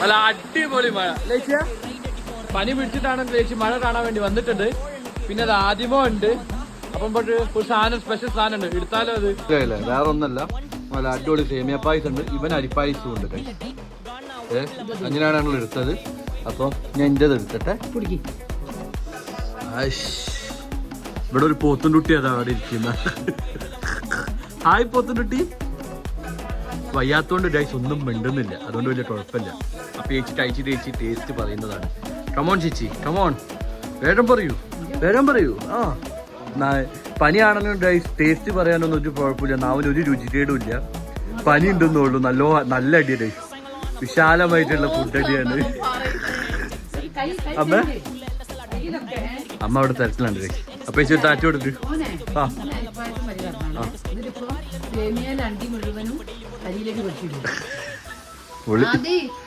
നല്ല അടിപൊളി മഴ ലേച്ചിയ പനി പിടിച്ചിട്ടാണ് ലേച്ചി മഴ കാണാൻ വേണ്ടി വന്നിട്ടുണ്ട്. പിന്നെ അത് ആദ്യമോ ഉണ്ട്. അപ്പം ഒരു സാധനം സ്പെഷ്യൽ സാധനം ഉണ്ട്, എടുത്താലോ അത് വേറെ ഒന്നല്ല. നല്ല അടിപൊളി സേമിയ പായസം ഉണ്ട്, ഇവൻ അരിപ്പായസവും ഉണ്ട്. അങ്ങനെയാണ് ഞങ്ങൾ എടുത്തത്. അപ്പൊ ഞാൻ എന്റേത് എടുത്തിട്ടെ. ഇവിടെ ഒരു പോത്തുംകുട്ടി അതാ അവിടെ ഇരിക്കുന്ന. ഹായ് പോത്തുംകുട്ടി. വയ്യാത്തോണ്ട് ഡൈസ് ഒന്നും മിണ്ടുന്നില്ല, അതുകൊണ്ട് വലിയ കുഴപ്പമില്ല. അപ്പൊ ചേച്ചി ടേസ്റ്റ് പറയുന്നതാണ്. കമോൺ ചേച്ചി കമോൺ, വേഗം പറയൂ. ആ പനിയാണെങ്കിലും ഡൈസ് ടേസ്റ്റ് പറയാനൊന്നും ഒരു കുഴപ്പമില്ല. നാവിന് ഒരു രുചികേടും ഇല്ല. പനി ഉണ്ടെന്നുള്ളൂ. നല്ല അടിയ ഡൈസ്, വിശാലമായിട്ടുള്ള ഫുഡ് അടിയാണ്. അമ്മ അവിടെ തിരക്കിലുണ്ട് ഡൈസ്. അപ്പൊ ചേച്ചി താറ്റ് കൊടുക്ക്.